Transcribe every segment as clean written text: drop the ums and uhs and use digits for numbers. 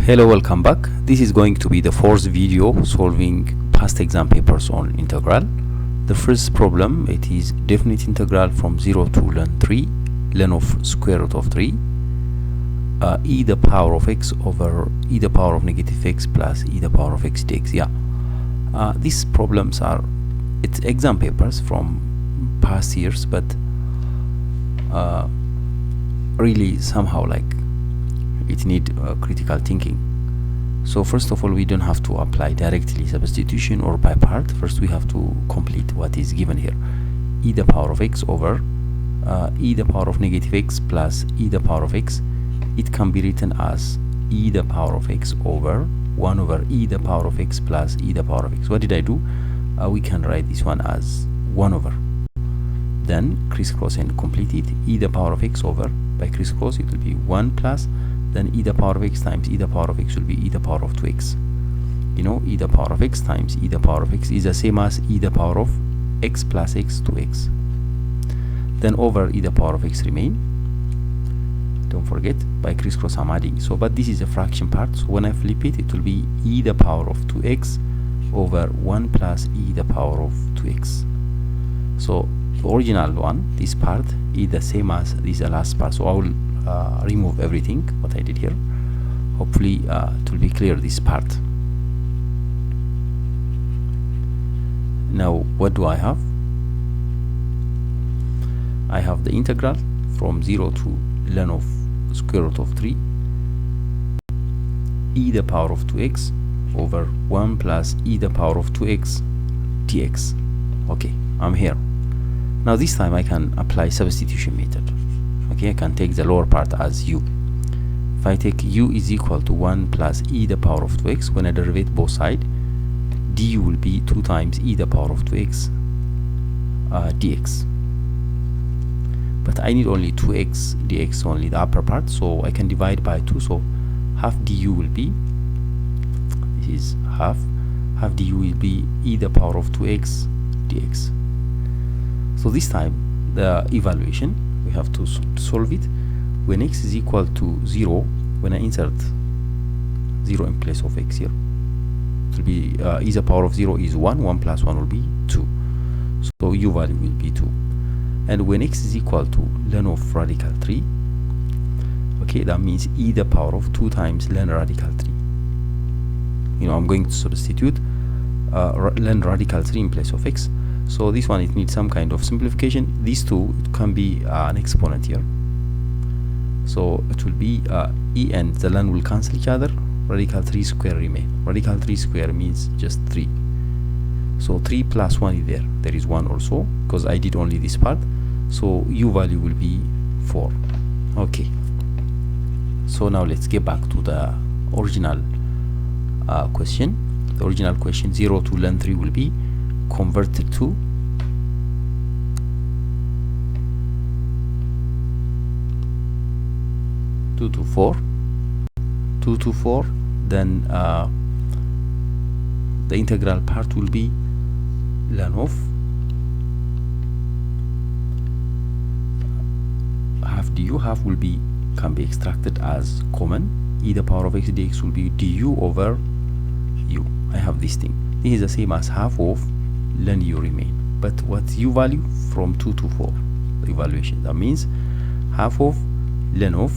Hello, welcome back. This is going to be the fourth video solving past exam papers on integral. The first problem, it is definite integral from 0 to ln 3, ln of square root of 3, e the power of x over e the power of negative x plus e the power of x dx. These problems are exam papers from past years, but really somehow like it need critical thinking. So first of all, we don't have to apply directly substitution or by part. First we have to complete what is given here. E the power of x over e the power of negative x plus e the power of x. It can be written as e the power of x over 1 over e the power of x plus e the power of x. What did I do? We can write this one as 1 over. Then crisscross and complete it. E the power of x over, by crisscross it will be 1 plus, then e the power of x times e the power of x will be e the power of 2x. You know, e the power of x times e the power of x is the same as e the power of x plus x 2x. Then over e the power of x remain. Don't forget, by crisscross I'm adding. So, but this is a fraction part, so when I flip it, it will be e the power of 2x over 1 plus e the power of 2x. So the original one, this part, is the same as this last part. So I will remove everything what I did here. Hopefully it will be clear, this part. Now what do I have? I have the integral from 0 to ln of square root of 3 e the power of 2x over 1 plus e the power of 2x dx. Okay, I'm here. Now this time I can apply substitution method. Okay, I can take the lower part as u. If I take u is equal to 1 plus e the power of 2x, when I derive both sides, du will be 2 times e the power of 2x dx. But I need only 2x dx, only the upper part, so I can divide by 2. So half du will be, this is half du will be e the power of 2x dx. So this time the evaluation, we have to solve it. When x is equal to 0, when I insert 0 in place of x here, it will be e the power of 0 is 1, 1 plus 1 will be 2. So u value will be 2. And when x is equal to ln of radical 3, okay, that means e the power of 2 times ln radical 3. You know, I'm going to substitute ln radical 3 in place of x. So this one, it needs some kind of simplification. These two, it can be an exponent here. So it will be e and the ln will cancel each other. Radical 3 square remain. Radical 3 square means just 3. So 3 plus 1 is there. There is 1 also, because I did only this part. So u value will be 4. Okay. So now let's get back to the original question. The original question, 0 to ln 3 will be converted to two to 4, then the integral part will be ln of half du. Half will be, can be extracted as common. E the power of x dx will be du over u. I have this thing. This is the same as half of ln u remain. But what's u value? From 2 to 4, the evaluation. That means half of ln of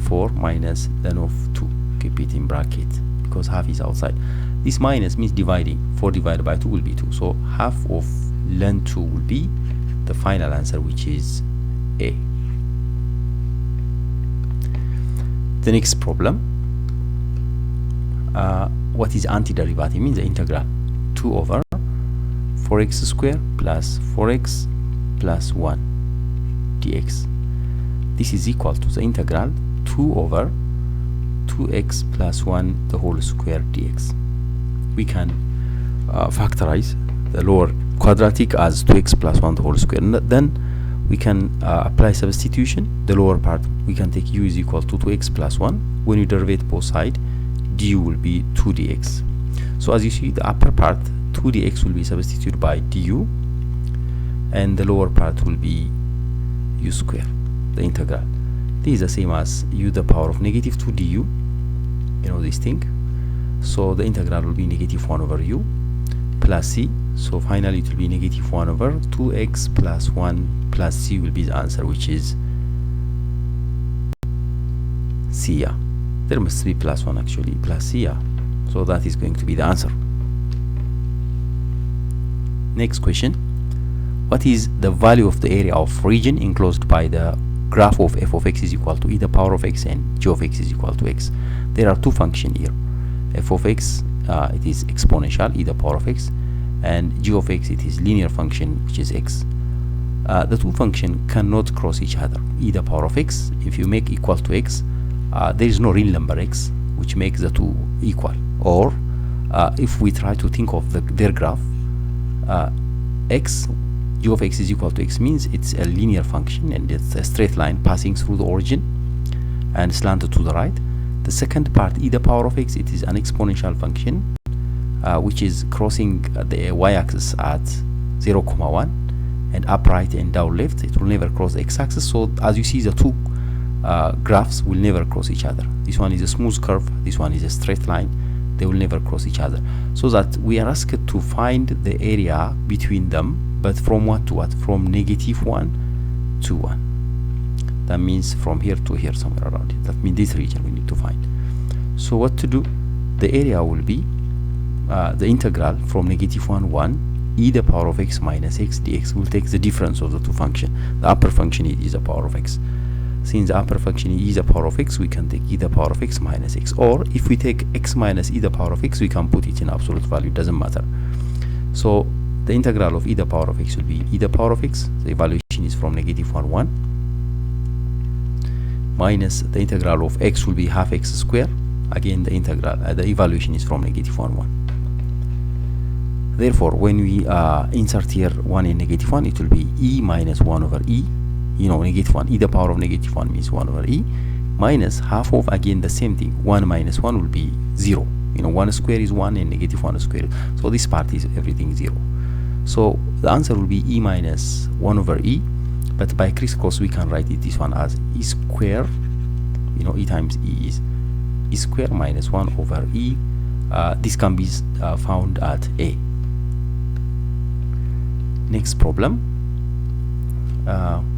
4 minus ln of 2. Keep it in bracket because half is outside. This minus means dividing. 4 divided by 2 will be 2. So half of ln 2 will be the final answer, which is A. The next problem, what is antiderivative? Means the integral 2 over 4x square plus 4x plus 1 dx. This is equal to the integral 2 over 2x plus 1 the whole square dx. We can factorize the lower quadratic as 2x plus 1 the whole square. Then we can apply substitution. The lower part, we can take u is equal to 2x plus 1. When you derive both sides, du will be 2 dx. So as you see, the upper part 2 dx will be substituted by du, and the lower part will be u square, the integral. This is the same as u the power of negative 2 du you know, this thing. So the integral will be negative 1 over u plus c. So finally it will be negative 1 over 2x plus 1 plus c will be the answer, which is c. Yeah, there must be plus 1 actually, plus c. Yeah, so that is going to be the answer. Next question: what is the value of the area of region enclosed by the graph of f of x is equal to e the power of x and g of x is equal to x? There are two functions here. F of x, it is exponential, e the power of x, and g of x, it is linear function, which is x. The two functions cannot cross each other. E the power of x, if you make equal to x, there is no real number x which makes the two equal. Or if we try to think of their graph, x, g of x is equal to x means it's a linear function and it's a straight line passing through the origin and slanted to the right. The second part, e the power of x, it is an exponential function which is crossing the y-axis at 0,1 and upright and down left. It will never cross the x-axis. So as you see, the two graphs will never cross each other. This one is a smooth curve, this one is a straight line. They will never cross each other. So that we are asked to find the area between them, but from what to what? From negative 1 to 1. That means from here to here, somewhere around it. That means this region we need to find. So what to do? The area will be the integral from negative 1 e the power of x minus x dx. Will take the difference of the two functions. The upper function is the power of x. Since the upper function is the power of x, we can take e the power of x minus x. Or if we take x minus e the power of x, we can put it in absolute value. It doesn't matter. So the integral of e the power of x will be e the power of x. The evaluation is from negative 1 minus the integral of x will be half x square. Again, the integral, the evaluation is from negative 1. Therefore, when we insert here 1 and negative 1, it will be e minus 1 over e. You know, negative 1, e the power of negative 1 means 1 over e, minus half of, again, the same thing. 1 minus 1 will be 0. You know, 1 square is 1 and negative 1 square. So this part is everything 0. So the answer will be e minus 1 over e. But by crisscross, we can write it this one as e square. You know, e times e is e square minus 1 over e. This can be found at A. Next problem.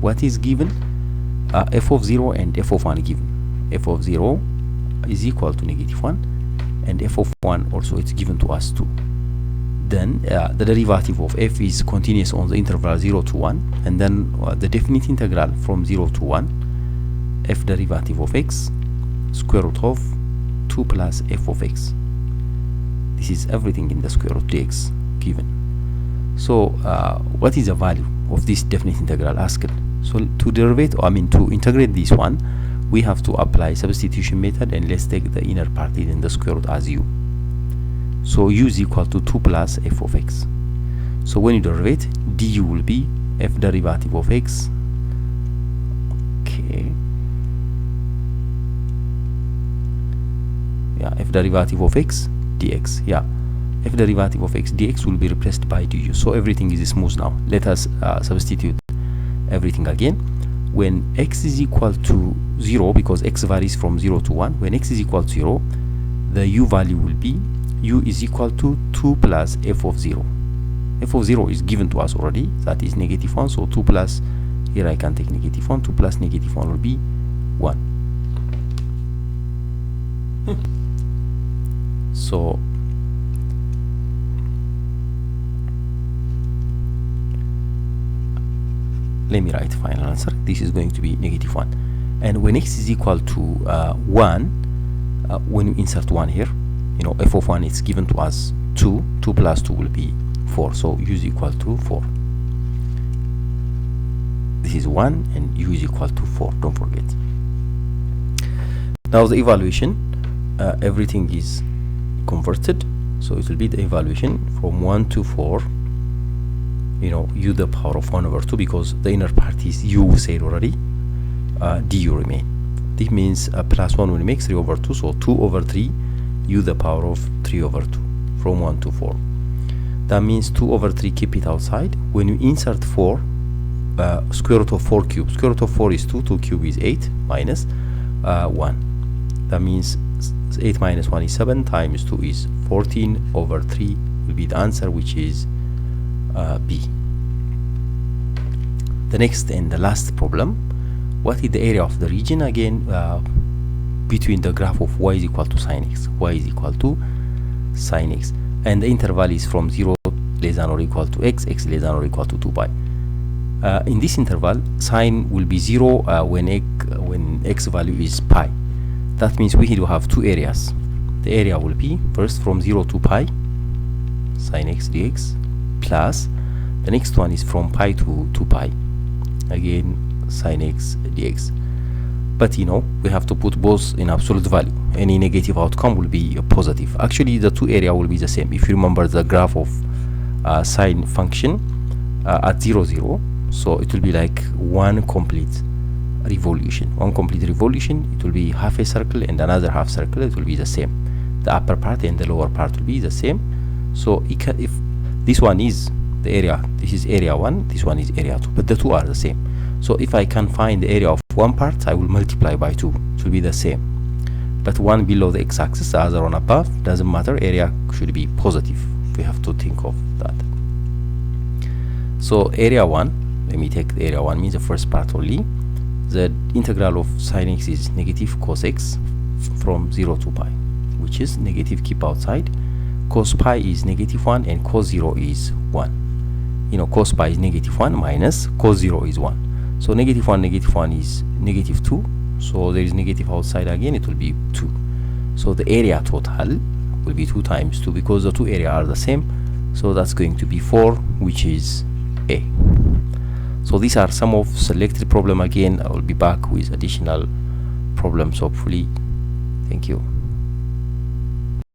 What is given? F of 0 and f of 1 given. F of 0 is equal to negative 1 and f of 1 also it's given to us too. Then the derivative of f is continuous on the interval 0 to 1, and then the definite integral from 0 to 1 f derivative of x square root of 2 plus f of x. This is everything in the square root dx given. So what is the value of this definite integral asked? So to derive, I mean to integrate this one, we have to apply substitution method, and let's take the inner part in the square root as u. So u is equal to 2 plus f of x. So when you derive it, du will be f derivative of x. Okay. Yeah, f derivative of x dx. Yeah, f derivative of x dx will be replaced by du. So everything is smooth now. Let us substitute everything again. When x is equal to 0, because x varies from 0 to 1, when x is equal to 0, the u value will be u is equal to 2 plus f of 0. F of 0 is given to us already, that is negative 1. So 2 plus, here I can take negative 1, 2 plus negative 1 will be 1. So let me write final answer. This is going to be negative 1. And when x is equal to 1, when we insert 1 here, you know, f of 1 is given to us 2. 2 plus 2 will be 4. So u is equal to 4. This is 1 and u is equal to 4. Don't forget. Now the evaluation, everything is converted. So it will be the evaluation from 1 to 4. You know, u the power of 1 over 2, because the inner part is u we said already. Du remain. This means plus 1 will make 3 over 2. So 2 over 3 u the power of 3 over 2 from 1 to 4. That means 2 over 3, keep it outside. When you insert 4, square root of 4 cube. Square root of 4 is 2. 2 cube is 8 minus 1. That means 8 minus 1 is 7, times 2 is 14 over 3 will be the answer, which is B. The next and the last problem, what is the area of the region? Again, between the graph of y is equal to sine x, y is equal to sine x, and the interval is from 0 less than or equal to x, x less than or equal to 2 pi. In this interval, sine will be 0 when x value is pi. That means we need to have two areas. The area will be first from 0 to pi, sine x dx, plus the next one is from pi to 2 pi, again sine x dx. But you know, we have to put both in absolute value. Any negative outcome will be positive. Actually, the two area will be the same. If you remember the graph of sine function at 0 0, so it will be like one complete revolution. One complete revolution, it will be half a circle, and another half circle, it will be the same. The upper part and the lower part will be the same. So if this one is the area, this is area 1, this one is area 2, but the two are the same. So if I can find the area of one part, I will multiply by 2, it will be the same. But one below the x-axis, the other one above, doesn't matter, area should be positive. We have to think of that. So area 1, let me take the area 1, means the first part only. The integral of sine x is negative cos x from 0 to pi, which is negative, keep outside. Cos pi is negative 1 and cos 0 is 1. You know, cos pi is negative 1 minus cos 0 is 1. So negative 1 is negative 2. So there is negative outside again, it will be 2. So the area total will be 2 times 2 because the two areas are the same. So that's going to be 4, which is A. So these are some of selected problem. Again, I will be back with additional problems hopefully. Thank you.